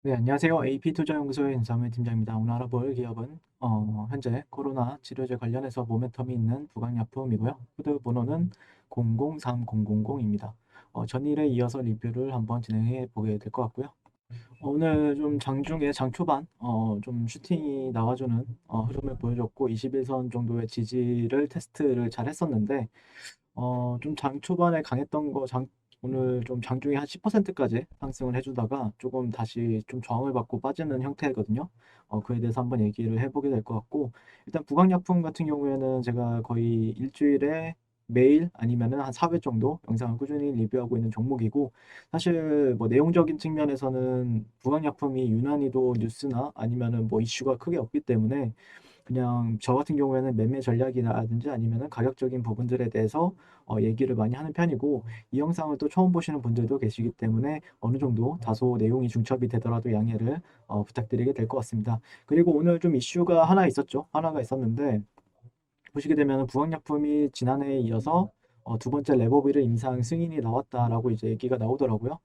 네, 안녕하세요. AP투자연구소의 윤삼일 팀장입니다. 오늘 알아볼 기업은 현재 코로나 치료제 관련해서 모멘텀이 있는 부강약품이고요. 코드 번호는 003000입니다. 전일에 이어서 리뷰를 한번 진행해 보게 될 것 같고요. 오늘 좀 장중에 장 초반 좀 슈팅이 나와주는 흐름을 보여줬고 21선 정도의 지지를 테스트를 잘 했었는데 좀 장 초반에 강했던 거 오늘 좀 장중에 한 10%까지 상승을 해주다가 조금 다시 좀 저항을 받고 빠지는 형태거든요. 그에 대해서 한번 얘기를 해보게 될 것 같고, 일단 부강약품 같은 경우에는 제가 거의 일주일에 매일 아니면은 한 4회 정도 영상을 꾸준히 리뷰하고 있는 종목이고, 사실 뭐 내용적인 측면에서는 부강약품이 유난히도 뉴스나 아니면은 뭐 이슈가 크게 없기 때문에 그냥 저 같은 경우에는 매매 전략이라든지 아니면은 가격적인 부분들에 대해서 얘기를 많이 하는 편이고, 이 영상을 또 처음 보시는 분들도 계시기 때문에 어느 정도 다소 내용이 중첩이 되더라도 양해를 부탁드리게 될 것 같습니다. 그리고 오늘 좀 이슈가 하나 있었죠. 하나가 있었는데 보시게 되면 부강약품이 지난해에 이어서 두 번째 레버비를 임상 승인이 나왔다라고 이제 얘기가 나오더라고요.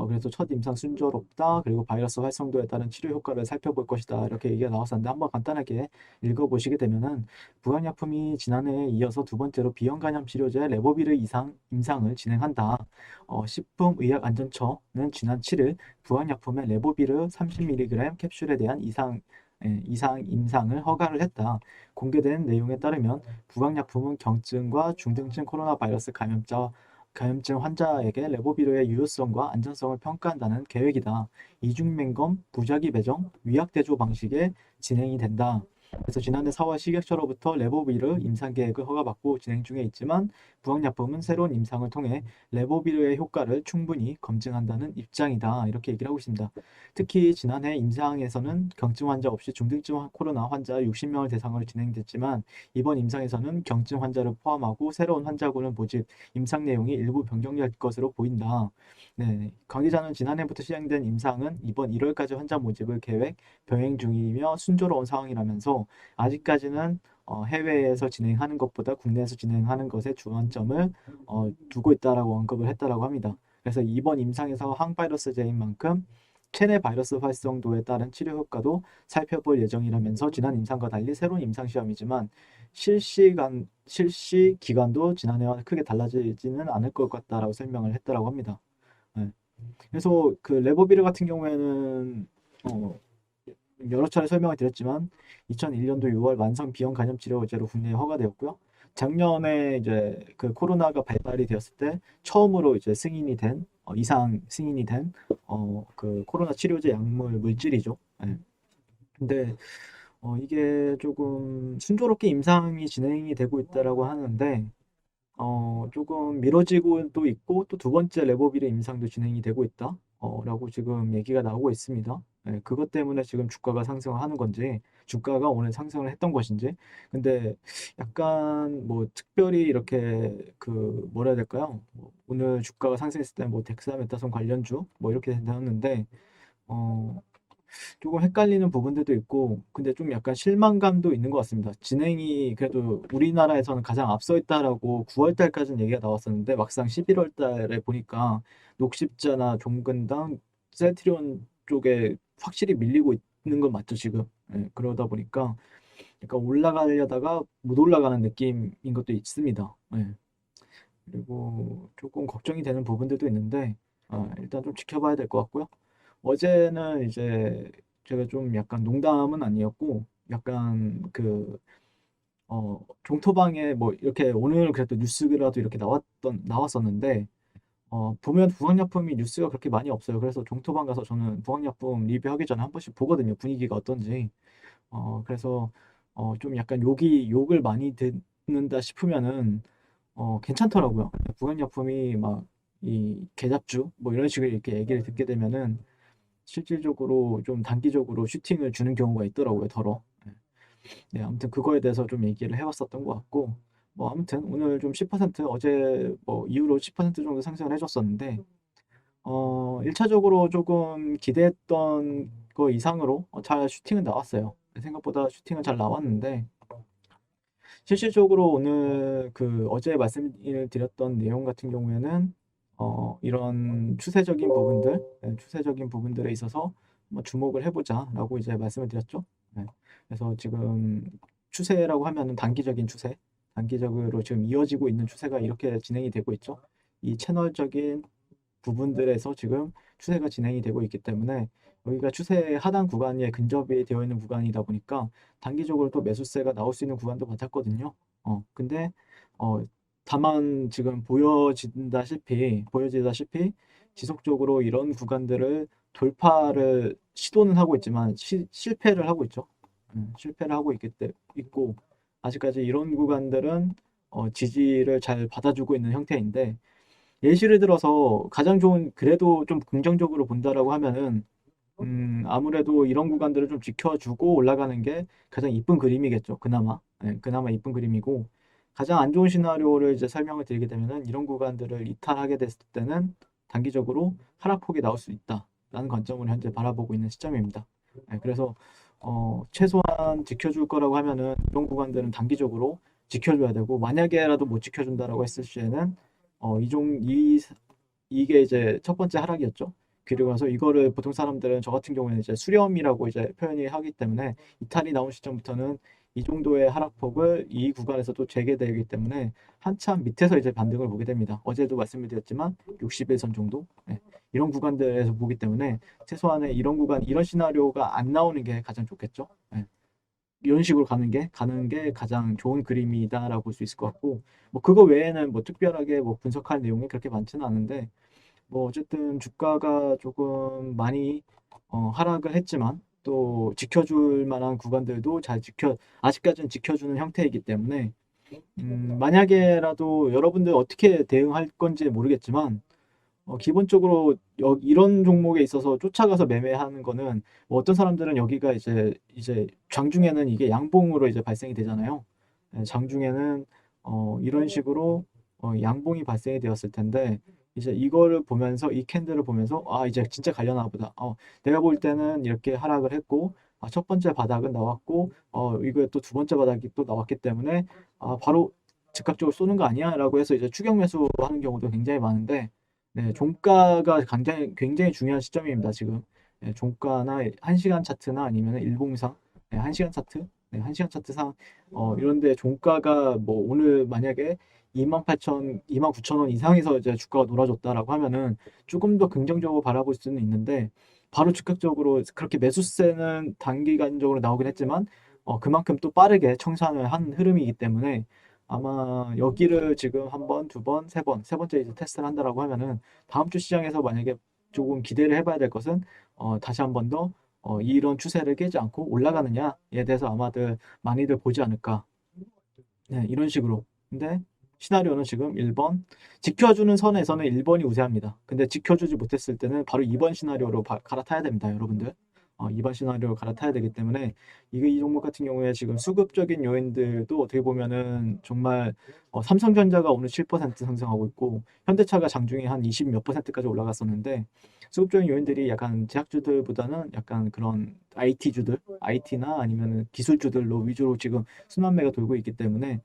그래서 첫 임상 순조롭다. 그리고 바이러스 활성도에 따른 치료 효과를 살펴볼 것이다. 이렇게 얘기가 나왔었는데 한번 간단하게 읽어보시게 되면은 부강약품이 지난해에 이어서 두 번째로 비형 간염 치료제 레버비를 임상을 진행한다. 식품의약안전처는 지난 7일 부강약품의 레보비르 30mg 캡슐에 대한 이상 임상을 허가를 했다. 공개된 내용에 따르면 부강약품은 경증과 중등증 코로나 바이러스 감염증 환자에게 레보비르의 유효성과 안전성을 평가한다는 계획이다. 이중맹검, 부작위 배정, 위약대조 방식의 진행이 된다. 그래서 지난해 4월 식약처로부터 레보비르 임상 계획을 허가받고 진행 중에 있지만 부강약품은 새로운 임상을 통해 레보비르의 효과를 충분히 검증한다는 입장이다. 이렇게 얘기를 하고 있습니다. 특히 지난해 임상에서는 경증 환자 없이 중등증 코로나 환자 60명을 대상으로 진행됐지만 이번 임상에서는 경증 환자를 포함하고 새로운 환자군을 모집, 임상 내용이 일부 변경될 것으로 보인다. 네, 관계자는 지난해부터 시행된 임상은 이번 1월까지 환자 모집을 계획, 병행 중이며 순조로운 상황이라면서 아직까지는 해외에서 진행하는 것보다 국내에서 진행하는 것에 주안점을 두고 있다라고 언급을 했다라고 합니다. 그래서 이번 임상에서 항바이러스제인 만큼 체내 바이러스 활성도에 따른 치료 효과도 살펴볼 예정이라면서 지난 임상과 달리 새로운 임상 시험이지만 실시 기간도 지난해와 크게 달라지지는 않을 것 같다라고 설명을 했다라고 합니다. 네. 그래서 그 레보비르 같은 경우에는 어, 여러 차례 설명을 드렸지만 2001년도 6월 만성 비형 간염 치료제로 국내에 허가되었고요. 작년에 이제 그 코로나가 발발이 되었을 때 처음으로 이제 이상 승인이 된 그 코로나 치료제 약물 물질이죠. 예. 근데 이게 조금 순조롭게 임상이 진행이 되고 있다라고 하는데 조금 미뤄지고 또 있고 또 두 번째 레버빌의 임상도 진행이 되고 있다. 라고 지금 얘기가 나오고 있습니다. 예, 그것 때문에 지금 주가가 상승을 하는 건지, 주가가 오늘 상승을 했던 것인지. 근데 약간 뭐 특별히 이렇게 그 뭐라 해야 될까요? 뭐 오늘 주가가 상승했을 때 뭐 덱사메타손 관련주 뭐 이렇게 되었는데 어, 조금 헷갈리는 부분들도 있고, 근데 좀 약간 실망감도 있는 것 같습니다. 진행이 그래도 우리나라에서는 가장 앞서 있다라고 9월 달까지는 얘기가 나왔었는데, 막상 11월 달에 보니까 녹십자나 종근당, 셀트리온 쪽에 확실히 밀리고 있는 건 맞죠, 지금. 예, 그러다 보니까 약간 올라가려다가 못 올라가는 느낌인 것도 있습니다. 예. 그리고 조금 걱정이 되는 부분들도 있는데, 일단 좀 지켜봐야 될 것 같고요. 어제는 이제 제가 좀 약간 농담은 아니었고 약간 그 종토방에 뭐 이렇게 오늘 그래도 뉴스라도 이렇게 나왔었는데 보면 부학약품이 뉴스가 그렇게 많이 없어요. 그래서 종토방 가서 저는 부학약품 리뷰하기 전에 한 번씩 보거든요. 분위기가 어떤지. 그래서 좀 약간 욕을 많이 듣는다 싶으면은 괜찮더라고요. 부학약품이 막 이 개잡주 뭐 이런 식으로 이렇게 얘기를 듣게 되면은 실질적으로 좀 단기적으로 슈팅을 주는 경우가 있더라고요, 더러. 네, 아무튼 그거에 대해서 좀 얘기를 해봤었던 것 같고, 뭐 아무튼 오늘 좀 10% 어제 뭐 이후로 10% 정도 상승을 해줬었는데, 1차적으로 조금 기대했던 거 이상으로 잘 슈팅은 나왔어요. 생각보다 슈팅은 잘 나왔는데, 실질적으로 오늘 그 어제 말씀을 드렸던 내용 같은 경우에는 이런 추세적인 부분들에 있어서 뭐 주목을 해보자라고 이제 말씀을 드렸죠. 네. 그래서 지금 추세라고 하면은 단기적인 추세, 단기적으로 지금 이어지고 있는 추세가 이렇게 진행이 되고 있죠. 이 채널적인 부분들에서 지금 추세가 진행이 되고 있기 때문에 여기가 추세 하단 구간에 근접이 되어 있는 구간이다 보니까 단기적으로 또 매수세가 나올 수 있는 구간도 맞았거든요. 근데 어, 다만 지금 보여지다시피 지속적으로 이런 구간들을 돌파를 시도는 하고 있지만 실패를 하고 있죠. 실패를 하고 있고 아직까지 이런 구간들은 지지를 잘 받아주고 있는 형태인데 예시를 들어서 가장 좋은 그래도 좀 긍정적으로 본다라고 하면은 아무래도 이런 구간들을 좀 지켜주고 올라가는 게 가장 이쁜 그림이겠죠. 그나마. 예, 그나마 이쁜 그림이고 가장 안 좋은 시나리오를 이제 설명을 드리게 되면은 이런 구간들을 이탈하게 됐을 때는 단기적으로 하락폭이 나올 수 있다라는 관점으로 현재 바라보고 있는 시점입니다. 예, 그래서 최소한 지켜줄 거라고 하면은 이런 구간들은 단기적으로 지켜줘야 되고 만약에라도 못 지켜준다라고 했을 시에는 이게 이제 첫 번째 하락이었죠. 그리고 나서 이거를 보통 사람들은 저 같은 경우에는 이제 수렴이라고 이제 표현이 하기 때문에 이탈이 나온 시점부터는 이 정도의 하락폭을 이 구간에서도 재개되기 때문에 한참 밑에서 이제 반등을 보게 됩니다. 어제도 말씀드렸지만 60일선 정도 이런 구간들에서 보기 때문에 최소한의 이런 구간 이런 시나리오가 안 나오는 게 가장 좋겠죠. 이런 식으로 가는 게 가장 좋은 그림이다라고 볼 수 있을 것 같고 뭐 그거 외에는 뭐 특별하게 뭐 분석할 내용이 그렇게 많지는 않은데 뭐 어쨌든 주가가 조금 많이 하락을 했지만 또 지켜줄 만한 구간들도 아직까지는 지켜주는 형태이기 때문에 만약에라도 여러분들 어떻게 대응할 건지 모르겠지만 기본적으로 이런 종목에 있어서 쫓아가서 매매하는 거는 뭐 어떤 사람들은 여기가 이제 장중에는 이게 양봉으로 이제 발생이 되잖아요. 장중에는 이런 식으로 양봉이 발생이 되었을 텐데 이제 이거를 보면서 이 캔들을 보면서 아 이제 진짜 가려나 보다. 내가 볼 때는 이렇게 하락을 했고 첫 번째 바닥은 나왔고 이거 또 두 번째 바닥이 또 나왔기 때문에 바로 즉각적으로 쏘는 거 아니야라고 해서 이제 추격 매수하는 경우도 굉장히 많은데 네, 종가가 굉장히 중요한 시점입니다, 지금. 네, 종가나 1시간 차트나 아니면 일봉상, 네, 1시간 차트, 네, 1시간 차트상, 이런데 종가가 뭐 오늘 만약에 28,000, 29,000원 이상에서 이제 주가가 놀아줬다라고 하면은 조금 더 긍정적으로 바라볼 수는 있는데, 바로 즉각적으로 그렇게 매수세는 단기간적으로 나오긴 했지만, 그만큼 또 빠르게 청산을 한 흐름이기 때문에, 아마 여기를 지금 한 번, 두 번, 세 번째 이제 테스트를 한다라고 하면은 다음 주 시장에서 만약에 조금 기대를 해봐야 될 것은 다시 한 번 더 이런 추세를 깨지 않고 올라가느냐에 대해서 아마들 많이들 보지 않을까. 네, 이런 식으로. 근데 시나리오는 지금 1번 지켜주는 선에서는 1번이 우세합니다. 근데 지켜주지 못했을 때는 바로 2번 시나리오로 갈아타야 됩니다, 여러분들. 2번 시나리오로 갈아타야 되기 때문에 이 종목 같은 경우에 지금 수급적인 요인들도 어떻게 보면은 정말 삼성전자가 오늘 7% 상승하고 있고 현대차가 장중에 한 20 몇 %까지 올라갔었는데 수급적인 요인들이 약간 제약주들보다는 약간 그런 IT주들, IT나 아니면 기술주들로 위주로 지금 순환매가 돌고 있기 때문에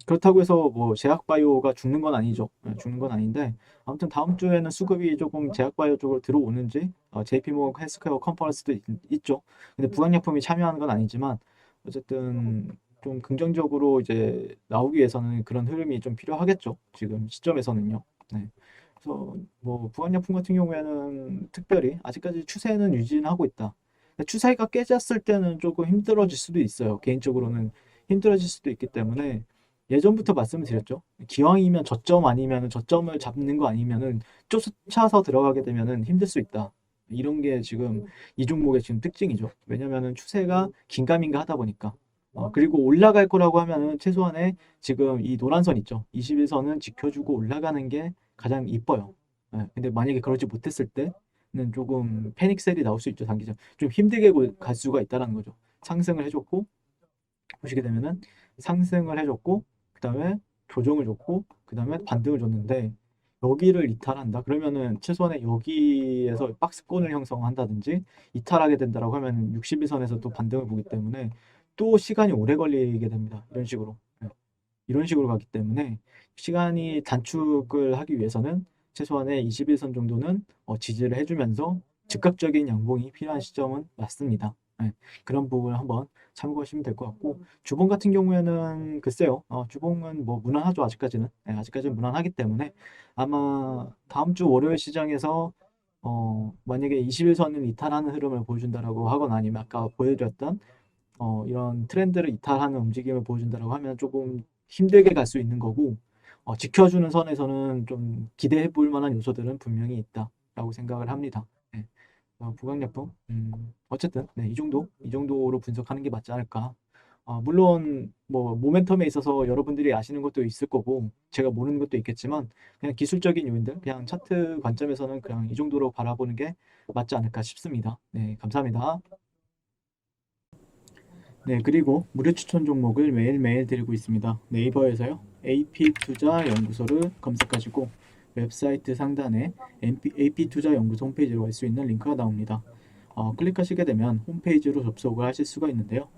그렇다고 해서 뭐 제약바이오가 죽는 건 아니죠. 죽는 건 아닌데 아무튼 다음 주에는 수급이 조금 제약바이오 쪽으로 들어오는지 JP모건 헬스케어 컨퍼런스도 있죠. 근데 부강약품이 참여하는 건 아니지만 어쨌든 좀 긍정적으로 이제 나오기 위해서는 그런 흐름이 좀 필요하겠죠. 지금 시점에서는요. 네. 그래서 뭐 부강약품 같은 경우에는 특별히 아직까지 추세는 유지는 하고 있다. 추세가 깨졌을 때는 조금 힘들어질 수도 있어요. 개인적으로는 힘들어질 수도 있기 때문에 예전부터 말씀을 드렸죠. 기왕이면 저점 아니면 저점을 잡는 거 아니면은 쫓아서 들어가게 되면은 힘들 수 있다. 이런 게 지금 이 종목의 지금 특징이죠. 왜냐면은 추세가 긴가민가 하다 보니까. 그리고 올라갈 거라고 하면은 최소한의 지금 이 노란 선 있죠. 21선은 지켜주고 올라가는 게 가장 이뻐요. 근데 만약에 그러지 못했을 때는 조금 패닉셀이 나올 수 있죠. 단기적. 좀 힘들게 갈 수가 있다는 거죠. 상승을 해줬고 보시게 되면은 상승을 해줬고 그 다음에 조정을 줬고 그 다음에 반등을 줬는데 여기를 이탈한다 그러면은 최소한의 여기에서 박스권을 형성한다든지 이탈하게 된다라고 하면 61선에서 또 반등을 보기 때문에 또 시간이 오래 걸리게 됩니다. 이런 식으로 이런 식으로 가기 때문에 시간이 단축을 하기 위해서는 최소한의 21선 정도는 지지를 해주면서 즉각적인 양봉이 필요한 시점은 맞습니다. 네, 그런 부분을 한번 참고하시면 될 것 같고 주봉 같은 경우에는 글쎄요. 주봉은 뭐 무난하죠. 아직까지는. 네, 아직까지는 무난하기 때문에 아마 다음 주 월요일 시장에서 만약에 21선을 이탈하는 흐름을 보여준다라고 하거나 아니면 아까 보여드렸던 이런 트렌드를 이탈하는 움직임을 보여준다라고 하면 조금 힘들게 갈 수 있는 거고 지켜주는 선에서는 좀 기대해 볼 만한 요소들은 분명히 있다라고 생각을 합니다. 네. 부강약품 어쨌든 네, 이 정도로 분석하는 게 맞지 않을까. 물론 뭐 모멘텀에 있어서 여러분들이 아시는 것도 있을 거고 제가 모르는 것도 있겠지만 그냥 기술적인 요인들 그냥 차트 관점에서는 그냥 이 정도로 바라보는 게 맞지 않을까 싶습니다. 네, 감사합니다. 네, 그리고 무료 추천 종목을 매일매일 드리고 있습니다. 네이버에서요. AP투자연구소를 검색하시고 웹사이트 상단에 AP투자연구소 홈페이지로 갈 수 있는 링크가 나옵니다. 클릭하시게 되면 홈페이지로 접속을 하실 수가 있는데요.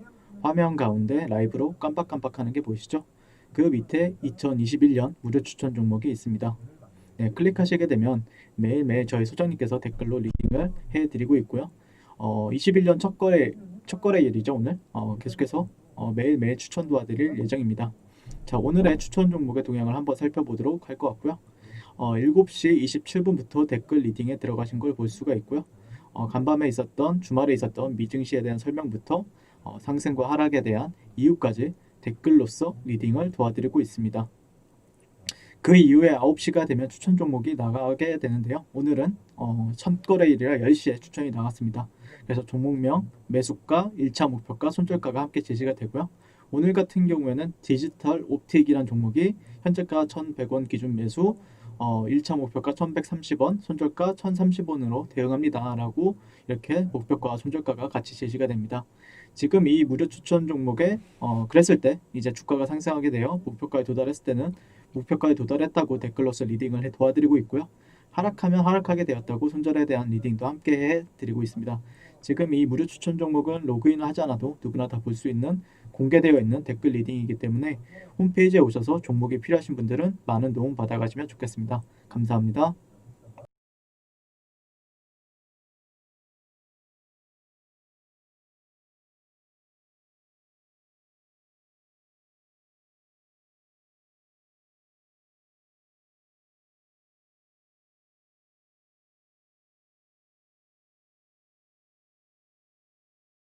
화면 가운데 라이브로 깜빡깜빡하는 게 보이시죠? 그 밑에 2021년 무료 추천 종목이 있습니다. 네, 클릭하시게 되면 매일매일 저희 소장님께서 댓글로 리딩을 해드리고 있고요. 21년 첫 거래일이죠, 오늘. 계속해서 매일매일 추천 도와드릴 예정입니다. 자, 오늘의 추천 종목의 동향을 한번 살펴보도록 할 것 같고요. 7시 27분부터 댓글 리딩에 들어가신 걸 볼 수가 있고요. 간밤에 있었던 주말에 있었던 미증시에 대한 설명부터 상승과 하락에 대한 이유까지 댓글로서 리딩을 도와드리고 있습니다. 그 이후에 9시가 되면 추천 종목이 나가게 되는데요. 오늘은 첫 거래일이라 10시에 추천이 나갔습니다. 그래서 종목명, 매수가, 1차 목표가, 손절가가 함께 제시가 되고요. 오늘 같은 경우에는 디지털 옵틱이란 종목이 현재가 1,100원 기준 매수, 1차 목표가 1,130원, 손절가 1,030원으로 대응합니다. 라고 이렇게 목표가와 손절가가 같이 제시가 됩니다. 지금 이 무료 추천 종목에 그랬을 때 이제 주가가 상승하게 되어 목표가에 도달했을 때는 목표가에 도달했다고 댓글로서 리딩을 도와드리고 있고요. 하락하면 하락하게 되었다고 손절에 대한 리딩도 함께 해드리고 있습니다. 지금 이 무료 추천 종목은 로그인을 하지 않아도 누구나 다 볼 수 있는 공개되어 있는 댓글 리딩이기 때문에 홈페이지에 오셔서 종목이 필요하신 분들은 많은 도움 받아가시면 좋겠습니다. 감사합니다.